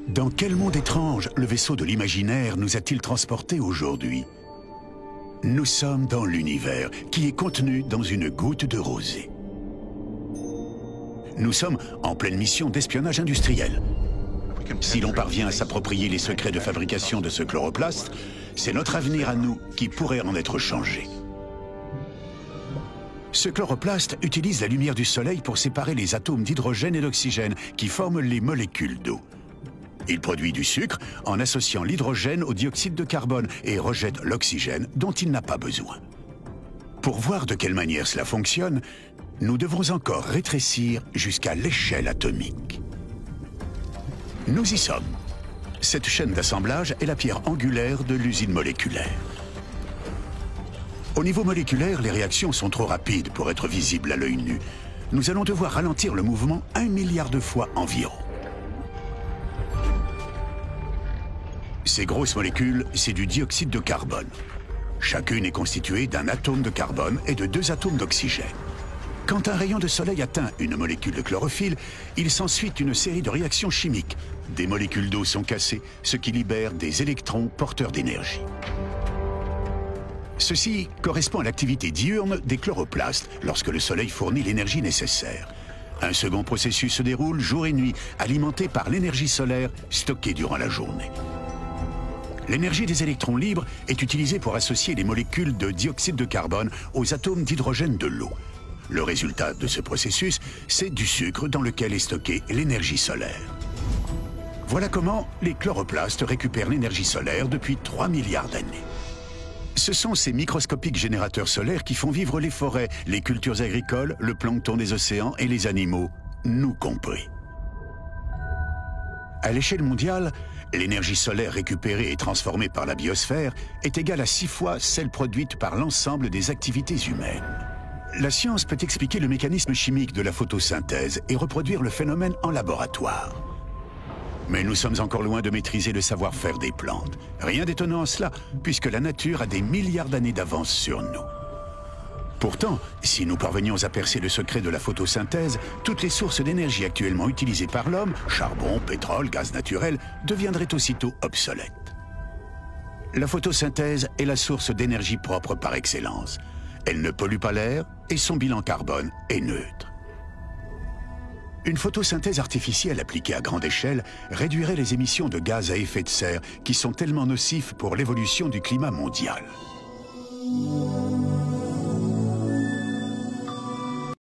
Dans quel monde étrange le vaisseau de l'imaginaire nous a-t-il transportés aujourd'hui? Nous sommes dans l'univers qui est contenu dans une goutte de rosée. Nous sommes en pleine mission d'espionnage industriel. Si l'on parvient à s'approprier les secrets de fabrication de ce chloroplaste, c'est notre avenir à nous qui pourrait en être changé. Ce chloroplaste utilise la lumière du soleil pour séparer les atomes d'hydrogène et d'oxygène qui forment les molécules d'eau. Il produit du sucre en associant l'hydrogène au dioxyde de carbone et rejette l'oxygène dont il n'a pas besoin. Pour voir de quelle manière cela fonctionne, nous devrons encore rétrécir jusqu'à l'échelle atomique. Nous y sommes. Cette chaîne d'assemblage est la pierre angulaire de l'usine moléculaire. Au niveau moléculaire, les réactions sont trop rapides pour être visibles à l'œil nu. Nous allons devoir ralentir le mouvement 1 milliard de fois environ. Ces grosses molécules, c'est du dioxyde de carbone. Chacune est constituée d'un atome de carbone et de 2 atomes d'oxygène. Quand un rayon de soleil atteint une molécule de chlorophylle, il s'ensuit une série de réactions chimiques. Des molécules d'eau sont cassées, ce qui libère des électrons porteurs d'énergie. Ceci correspond à l'activité diurne des chloroplastes lorsque le soleil fournit l'énergie nécessaire. Un second processus se déroule jour et nuit, alimenté par l'énergie solaire stockée durant la journée. L'énergie des électrons libres est utilisée pour associer les molécules de dioxyde de carbone aux atomes d'hydrogène de l'eau. Le résultat de ce processus, c'est du sucre dans lequel est stockée l'énergie solaire. Voilà comment les chloroplastes récupèrent l'énergie solaire depuis 3 milliards d'années. Ce sont ces microscopiques générateurs solaires qui font vivre les forêts, les cultures agricoles, le plancton des océans et les animaux, nous compris. À l'échelle mondiale, l'énergie solaire récupérée et transformée par la biosphère est égale à 6 fois celle produite par l'ensemble des activités humaines. La science peut expliquer le mécanisme chimique de la photosynthèse et reproduire le phénomène en laboratoire. Mais nous sommes encore loin de maîtriser le savoir-faire des plantes. Rien d'étonnant en cela, puisque la nature a des milliards d'années d'avance sur nous. Pourtant, si nous parvenions à percer le secret de la photosynthèse, toutes les sources d'énergie actuellement utilisées par l'homme, charbon, pétrole, gaz naturel, deviendraient aussitôt obsolètes. La photosynthèse est la source d'énergie propre par excellence. Elle ne pollue pas l'air et son bilan carbone est neutre. Une photosynthèse artificielle appliquée à grande échelle réduirait les émissions de gaz à effet de serre qui sont tellement nocifs pour l'évolution du climat mondial.